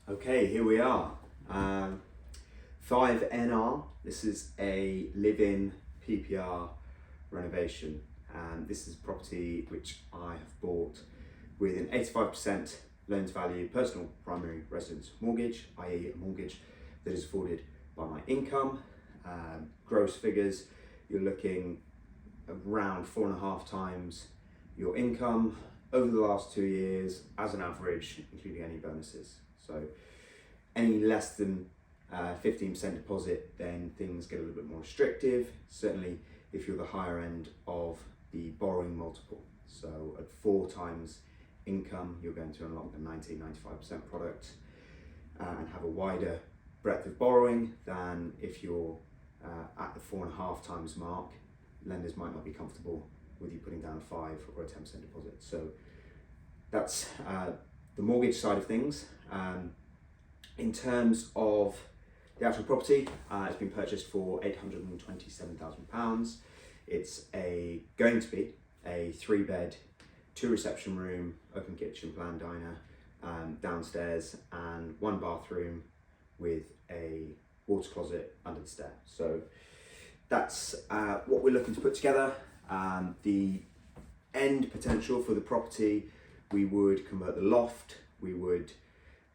Okay, here we are. 5NR. This is a live-in PPR renovation. This is a property which I have bought with an 85% loan to value personal primary residence mortgage, i.e. a mortgage that is afforded by my income. Gross figures, you're looking around 4.5 times your income over the last 2 years as an average, including any bonuses. So any less than 15% deposit, then things get a little bit more restrictive. Certainly if you're the higher end of the borrowing multiple. So at 4 times income, you're going to unlock the 90-95% product and have a wider breadth of borrowing than if you're at the 4.5 times mark. Lenders might not be comfortable with you putting down a 5 or a 10% deposit. So that's the mortgage side of things. In terms of the actual property, it's been purchased for £827,000. It's going to be a 3-bed, 2 reception room, open kitchen, plan diner, downstairs, and 1 bathroom with a water closet under the stair. So that's what we're looking to put together. The end potential for the property, we would convert the loft, we would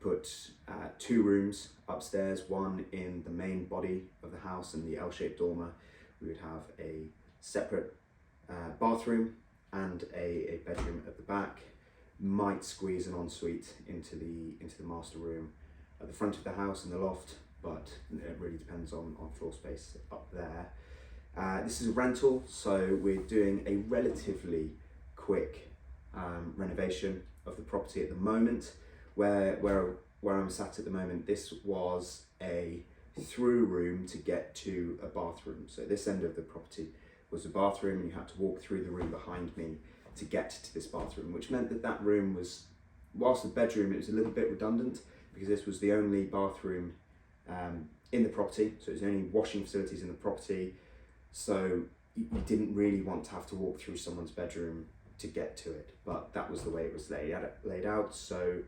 put 2 rooms upstairs, one in the main body of the house and the L-shaped dormer. We would have a separate bathroom and a bedroom at the back. Might squeeze an ensuite into the master room at the front of the house in the loft, but it really depends on floor space up there. This is a rental, so we're doing a relatively quick renovation of the property at the moment. Where I'm sat at the moment, this was a through room to get to a bathroom. So this end of the property was a bathroom, and you had to walk through the room behind me to get to this bathroom, which meant that room was, whilst a bedroom, it was a little bit redundant because this was the only bathroom in the property. So it was the only washing facilities in the property. So you didn't really want to have to walk through someone's bedroom to get to it, but that was the way it was laid out. So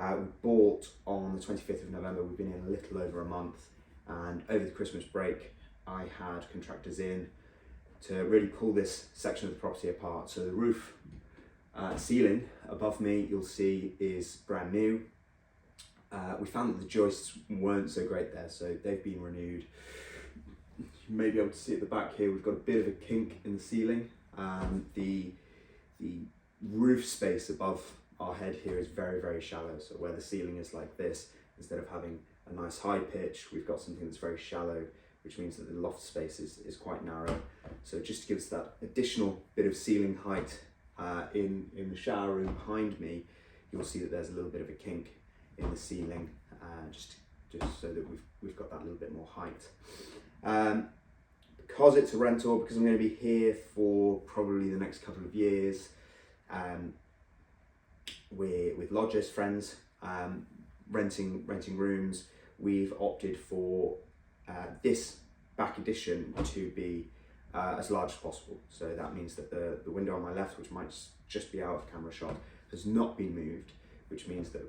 we bought on the 25th of November. We've been in a little over a month, and over the Christmas break I had contractors in to really pull this section of the property apart. So the roof ceiling above me, you'll see, is brand new. We found that the joists weren't so great there, so they've been renewed. You may be able to see at the back here, we've got a bit of a kink in the ceiling. The roof space above our head here is very, very shallow. So where the ceiling is like this, instead of having a nice high pitch, we've got something that's very shallow, which means that the loft space is quite narrow. So just to give us that additional bit of ceiling height in the shower room behind me, you'll see that there's a little bit of a kink in the ceiling, just so that we've got that little bit more height. Because it's a rental, because I'm going to be here for probably the next couple of years, we're with lodgers, friends, renting rooms. We've opted for this back addition to be as large as possible. So that means that the window on my left, which might just be out of camera shot, has not been moved, which means that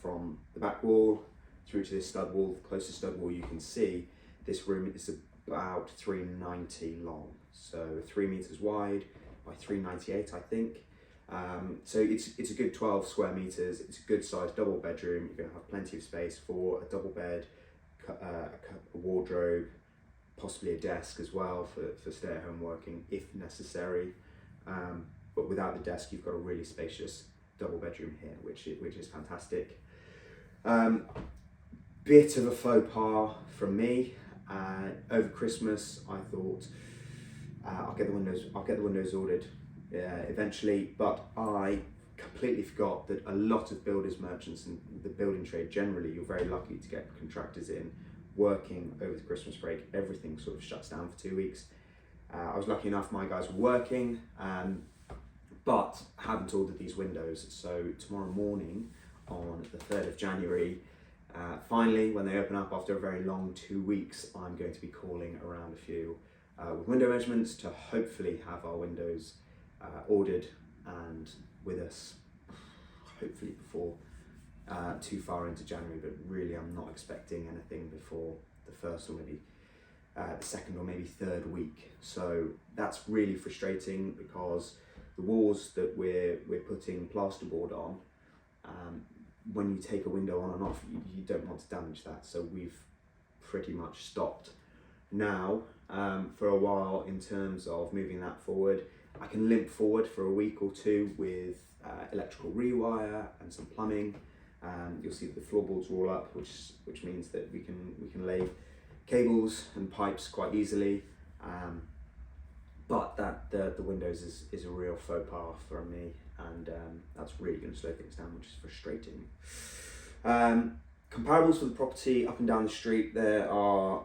from the back wall through to this stud wall, the closest stud wall you can see, this room is about 390 long, so 3 meters wide by 398, I think. So it's a good 12 square meters. It's a good sized double bedroom. You're going to have plenty of space for a double bed, a wardrobe, possibly a desk as well for stay-at-home working if necessary. But without the desk, you've got a really spacious double bedroom here, which is fantastic. Bit of a faux pas from me. Over Christmas, I thought I'll get the windows ordered eventually, but I completely forgot that a lot of builders, merchants, and the building trade generally, you're very lucky to get contractors in working over the Christmas break. Everything sort of shuts down for 2 weeks. I was lucky enough, my guys were working, but I haven't ordered these windows. So tomorrow morning, on the 3rd of January, finally, when they open up after a very long 2 weeks, I'm going to be calling around a few with window measurements to hopefully have our windows ordered and with us hopefully before too far into January, but really I'm not expecting anything before the first or maybe the second or maybe third week. So that's really frustrating, because the walls that we're putting plasterboard on, when you take a window on and off, you don't want to damage that. So we've pretty much stopped now for a while in terms of moving that forward. I can limp forward for a week or two with electrical rewire and some plumbing. You'll see that the floorboards are all up, which means that we can lay cables and pipes quite easily. But that the windows is a real faux pas for me, and that's really going to slow things down, which is frustrating. Comparables for the property up and down the street, there are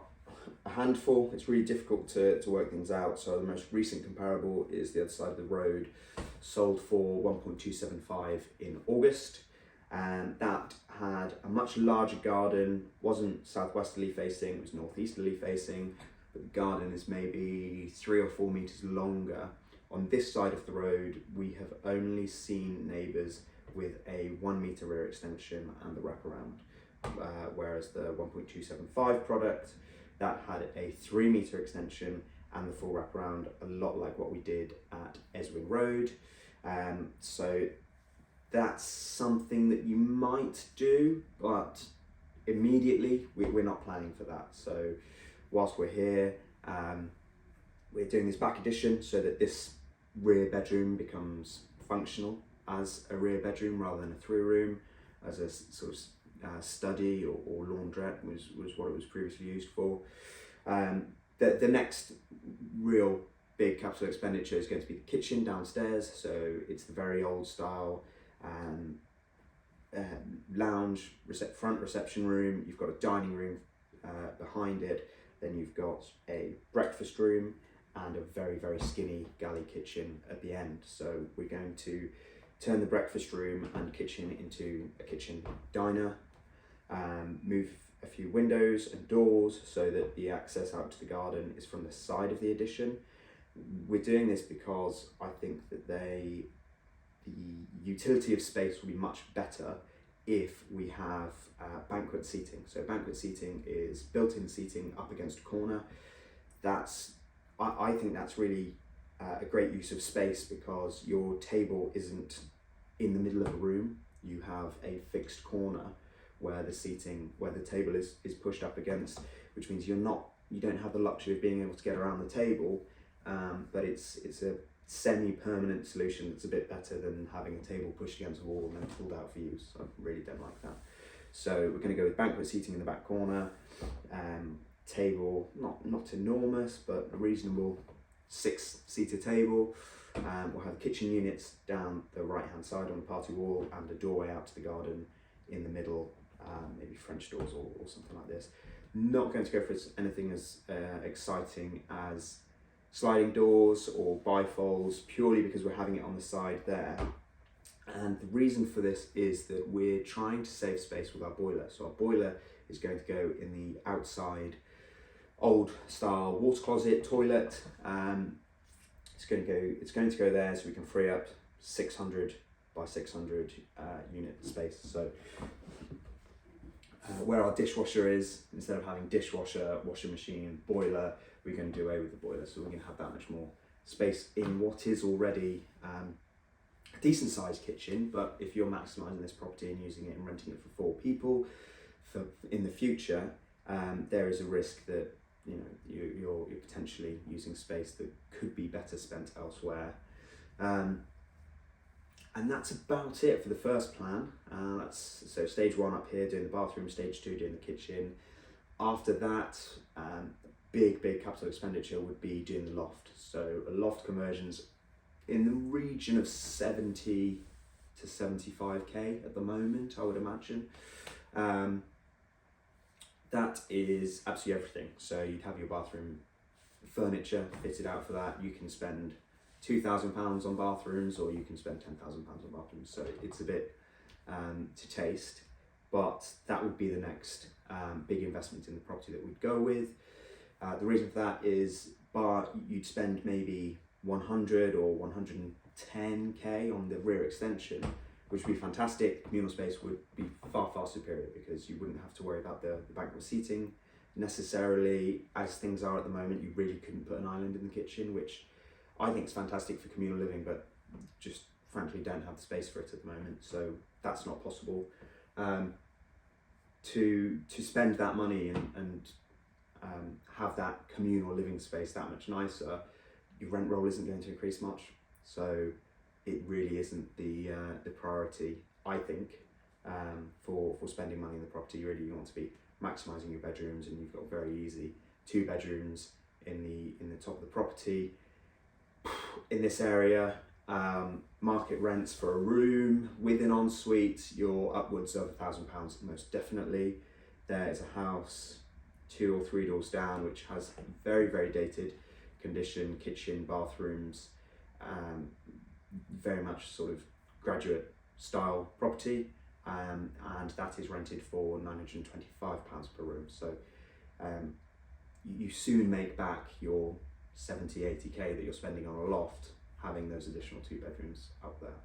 a handful. It's really difficult to work things out. So the most recent comparable is the other side of the road, sold for 1.275 in August, and that had a much larger garden. Wasn't southwesterly facing, it was northeasterly facing, but the garden is maybe 3 or 4 meters longer. On this side of the road, we have only seen neighbours with a 1 meter rear extension and the wraparound, whereas the 1.275 product, that had a 3 meter extension and the full wraparound, a lot like what we did at Eswing Road. So that's something that you might do, but immediately we're not planning for that. So whilst we're here, we're doing this back addition so that this rear bedroom becomes functional as a rear bedroom rather than a 3-room, as a sort of study or laundrette was what it was previously used for. The next real big capital expenditure is going to be the kitchen downstairs. So it's the very old style lounge, front reception room. You've got a dining room behind it. Then you've got a breakfast room and a very, very skinny galley kitchen at the end. So we're going to turn the breakfast room and kitchen into a kitchen diner, move a few windows and doors so that the access out to the garden is from the side of the addition. We're doing this because I think that the utility of space will be much better if we have banquet seating. So banquet seating is built-in seating up against a corner. I think that's really a great use of space, because your table isn't in the middle of the room. You have a fixed corner where the table is pushed up against, which means you don't have the luxury of being able to get around the table, but it's a semi-permanent solution that's a bit better than having a table pushed against a wall and then pulled out for use. I really don't like that. So we're going to go with banquet seating in the back corner, table, not enormous, but a reasonable 6-seater table. We'll have kitchen units down the right hand side on the party wall and a doorway out to the garden in the middle, maybe French doors or something like this. Not going to go for anything as exciting as sliding doors or bifolds, purely because we're having it on the side there. And the reason for this is that we're trying to save space with our boiler. So our boiler is going to go in the outside old style water closet toilet. It's going to go there so we can free up 600 by 600 unit space. So where our dishwasher is, instead of having dishwasher, washing machine, boiler, we're going to do away with the boiler. So we're going to have that much more space in what is already a decent sized kitchen. But if you're maximising this property and using it and renting it for 4 people in the future, there is a risk that you're potentially using space that could be better spent elsewhere. And that's about it for the first plan. So stage 1 up here, doing the bathroom, stage 2 doing the kitchen. After that, big capital expenditure would be doing the loft. So a loft conversion's in the region of 70 to 75k at the moment, I would imagine. That is absolutely everything. So you'd have your bathroom furniture fitted out for that. You can spend £2,000 on bathrooms, or you can spend £10,000 on bathrooms. So it's a bit to taste, but that would be the next big investment in the property that we'd go with. The reason for that is you'd spend maybe 100 or 110k on the rear extension, which would be fantastic. Communal space would be far, far superior because you wouldn't have to worry about the banquet seating necessarily. As things are at the moment, you really couldn't put an island in the kitchen, which I think is fantastic for communal living, but just frankly don't have the space for it at the moment, so that's not possible. To spend that money and have that communal living space that much nicer, your rent roll isn't going to increase much, so it really isn't the priority, I think, for spending money in the property. You want to be maximising your bedrooms, and you've got very easy 2 bedrooms in the top of the property. In this area, market rents for a room with an ensuite, you're upwards of £1,000 most definitely. There is a house 2 or 3 doors down which has very, very dated condition, kitchen, bathrooms, very much sort of graduate style property, and that is rented for £925 per room. So you soon make back your 70-80k that you're spending on a loft having those additional 2 bedrooms up there.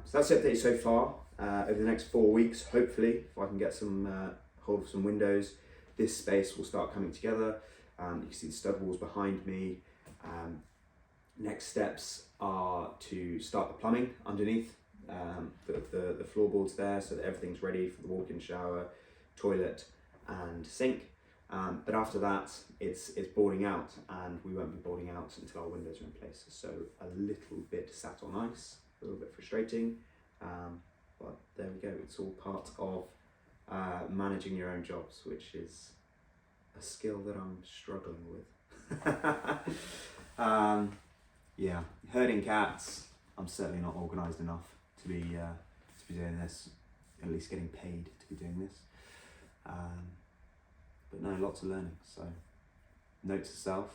So that's the update so far. Over the next 4 weeks, hopefully, if I can get some hold of some windows, this space will start coming together. You can see the stud walls behind me. Next steps are to start the plumbing underneath the floorboards there, so that everything's ready for the walk-in shower, toilet and sink. But after that, it's boarding out, and we won't be boarding out until our windows are in place. So a little bit sat on ice, a little bit frustrating, but there we go. It's all part of managing your own jobs, which is a skill that I'm struggling with. Yeah, herding cats. I'm certainly not organised enough to be doing this, at least getting paid to be doing this. But no, lots of learning. So, note to self: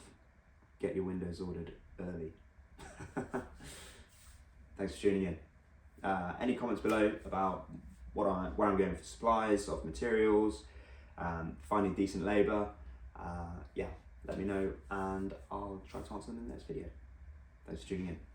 get your windows ordered early. Thanks for tuning in. Any comments below about where I'm going for supplies of materials, finding decent labour? Yeah, let me know, and I'll try to answer them in the next video. Thanks for tuning in.